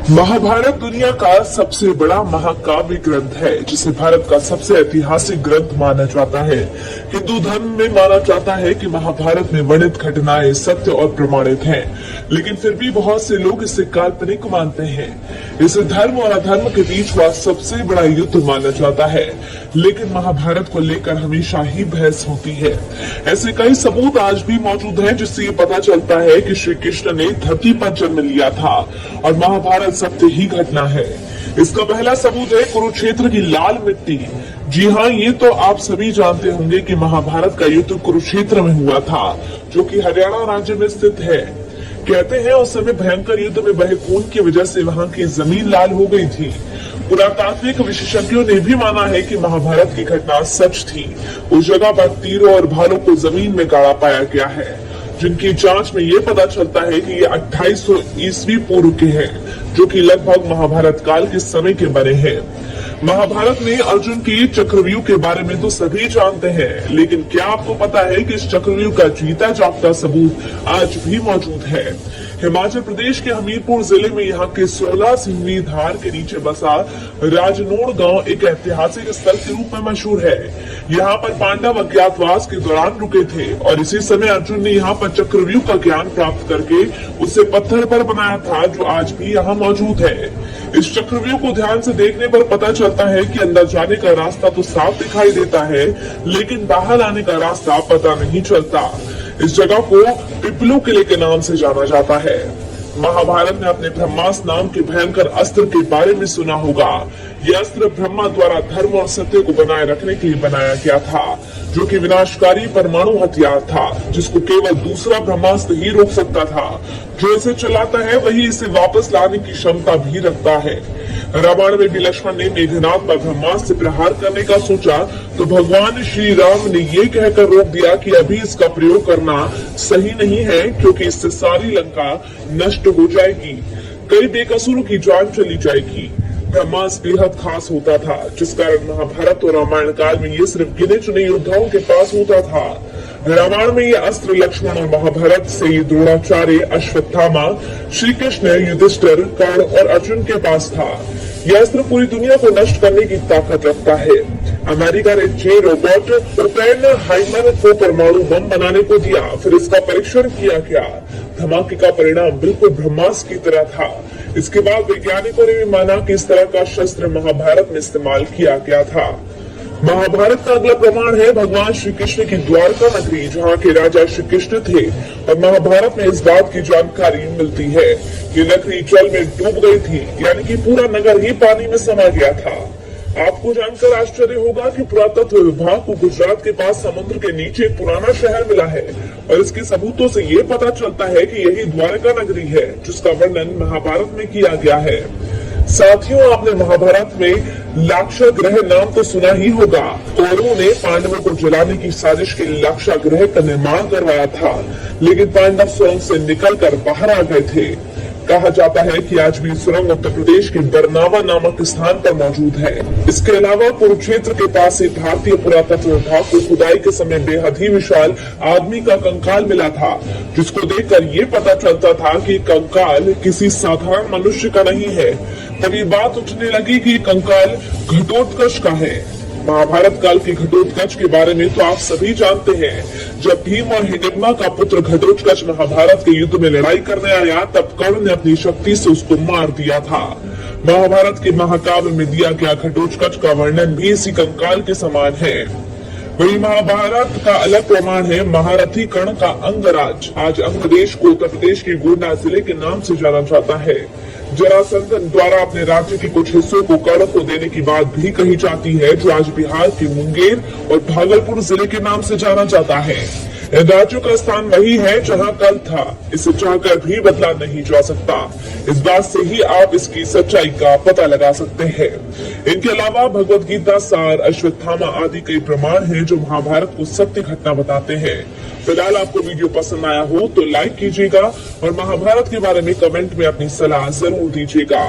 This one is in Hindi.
महाभारत दुनिया का सबसे बड़ा महाकाव्य ग्रंथ है, जिसे भारत का सबसे ऐतिहासिक ग्रंथ माना जाता है। हिंदू धर्म में माना जाता है कि महाभारत में वर्णित घटनाएं सत्य और प्रमाणित हैं, लेकिन फिर भी बहुत से लोग इसे काल्पनिक मानते हैं। इसे धर्म और अधर्म के बीच हुआ सबसे बड़ा युद्ध माना जाता है, लेकिन महाभारत को लेकर हमेशा ही बहस होती है। ऐसे कई सबूत आज भी मौजूद हैं, जिससे ये पता चलता है कि श्री कृष्ण ने धरती पर जन्म लिया था और महाभारत सत्य ही घटना है। इसका पहला सबूत है कुरुक्षेत्र की लाल मिट्टी। जी हाँ, ये तो आप सभी जानते होंगे कि महाभारत का युद्ध कुरुक्षेत्र में हुआ था, जो कि हरियाणा राज्य में स्थित है। कहते हैं उस समय भयंकर युद्ध में बहे खून की वजह से वहां की जमीन लाल हो गई थी। पुरातात्विक विशेषज्ञों ने भी माना है कि महाभारत की घटना सच थी। उस जगह पर तीरों और भालों को जमीन में गाड़ा पाया गया है, जिनकी जांच में ये पता चलता है कि ये 2800 ईस्वी पूर्व के हैं, जो कि लगभग महाभारत काल के समय के बने हैं। महाभारत में अर्जुन की चक्रव्यूह के बारे में तो सभी जानते हैं, लेकिन क्या आपको पता है कि इस चक्रव्यूह का जीता जागता सबूत आज भी मौजूद है? हिमाचल प्रदेश के हमीरपुर जिले में यहाँ के 16 सिंगवी धार के नीचे बसा राजनोड़ गांव एक ऐतिहासिक स्थल के रूप में मशहूर है। यहाँ पर पांडव अज्ञातवास के दौरान रुके थे और इसी समय अर्जुन ने यहाँ पर चक्रव्यूह का ज्ञान प्राप्त करके उसे पत्थर पर बनाया था, जो आज भी यहाँ मौजूद है। इस चक्रव्यूह को ध्यान से देखने पर पता चलता है कि अंदर जाने का रास्ता तो साफ दिखाई देता है, लेकिन बाहर आने का रास्ता पता नहीं चलता। इस जगह को पिपलू किले के नाम से जाना जाता है। महाभारत ने अपने ब्रह्मास्त्र नाम के भयंकर अस्त्र के बारे में सुना होगा। यह अस्त्र ब्रह्मा द्वारा धर्म और सत्य को बनाए रखने के लिए बनाया गया था, जो कि विनाशकारी परमाणु हथियार था, जिसको केवल दूसरा ब्रह्मास्त्र ही रोक सकता था। जो इसे चलाता है वही इसे वापस लाने की क्षमता भी रखता है। रामायण में भी लक्ष्मण ने मेघनाद पर ब्रह्मास्त्र से प्रहार करने का सोचा, तो भगवान श्री राम ने ये कहकर रोक दिया कि अभी इसका प्रयोग करना सही नहीं है, क्योंकि इससे सारी लंका नष्ट हो जाएगी, कई बेकसूरों की जान चली जाएगी। ब्रह्मास्त्र बेहद खास होता था, जिस कारण महाभारत और रामायण काल में ये सिर्फ गिने चुने योद्धाओं के पास होता था। रामायण में ये अस्त्र लक्ष्मण और महाभारत से ये द्रोणाचार्य, अश्वत्थामा, श्री कृष्ण, युधिष्ठिर, कर्ण और अर्जुन के पास था। यह अस्त्र पूरी दुनिया को नष्ट करने की ताकत रखता है। अमेरिका ने जे रोबोट ओपेनहाइमर को परमाणु बम बनाने को दिया, फिर इसका परीक्षण किया गया। धमाके का परिणाम बिल्कुल ब्रह्मास्त्र की तरह था। इसके बाद वैज्ञानिकों ने भी माना कि इस तरह का शस्त्र महाभारत में इस्तेमाल किया गया था। महाभारत का अगला प्रमाण है भगवान श्री कृष्ण की द्वारका नगरी, जहाँ के राजा श्री कृष्ण थे। और महाभारत में इस बात की जानकारी मिलती है कि नगरी जल में डूब गई थी, यानी कि पूरा नगर ही पानी में समा गया था। आपको जानकर आश्चर्य होगा कि पुरातत्व विभाग को गुजरात के पास समुद्र के नीचे एक पुराना शहर मिला है, और इसके सबूतों से ये पता चलता है कि यही द्वारका नगरी है, जिसका वर्णन महाभारत में किया गया है। साथियों, आपने महाभारत में लाक्षागृह नाम तो सुना ही होगा। कौरवों ने पांडवों को जलाने की साजिश के लिए लाक्षागृह का निर्माण करवाया था, लेकिन पांडव सुरंग से निकलकर बाहर आ गए थे। कहा जाता है कि आज भी सुरंग उत्तर प्रदेश के बरनावा नामक स्थान पर मौजूद है। इसके अलावा कुरुक्षेत्र के पास से भारतीय पुरातत्व विभाग को खुदाई के समय बेहद ही विशाल आदमी का कंकाल मिला था, जिसको देखकर ये पता चलता था कि कंकाल किसी साधारण मनुष्य का नहीं है। तभी बात उठने लगी कि कंकाल घटोत्कच का है। महाभारत काल के घटोत्कच के बारे में तो आप सभी जानते हैं। जब भीम और हिडिंबा का पुत्र घटोत्कच महाभारत के युद्ध में लड़ाई करने आया, तब कर्ण ने अपनी शक्ति से उसको मार दिया था। महाभारत के महाकाव्य में दिया गया घटोत्कच का वर्णन भी इसी कंकाल के समान है। वही महाभारत का अलग प्रमाण है महारथी कर्ण का अंगराज। आज अंग देश को उत्तर प्रदेश के गोंडा जिले के नाम से जाना जाता है। जरासंध द्वारा अपने राज्य के कुछ हिस्सों को कर्ण को देने की बात भी कही जाती है, जो आज बिहार के मुंगेर और भागलपुर जिले के नाम से जाना जाता है। इन राज्यों का स्थान वही है जहां कल था। इसे चाहकर भी बदला नहीं जा सकता। इस बात से ही आप इसकी सच्चाई का पता लगा सकते हैं। इनके अलावा भगवत गीता, सार, अश्वत्थामा आदि कई प्रमाण हैं, जो महाभारत को सत्य घटना बताते हैं। फिलहाल आपको वीडियो पसंद आया हो तो लाइक कीजिएगा और महाभारत के बारे में कमेंट में अपनी सलाह जरूर दीजिएगा।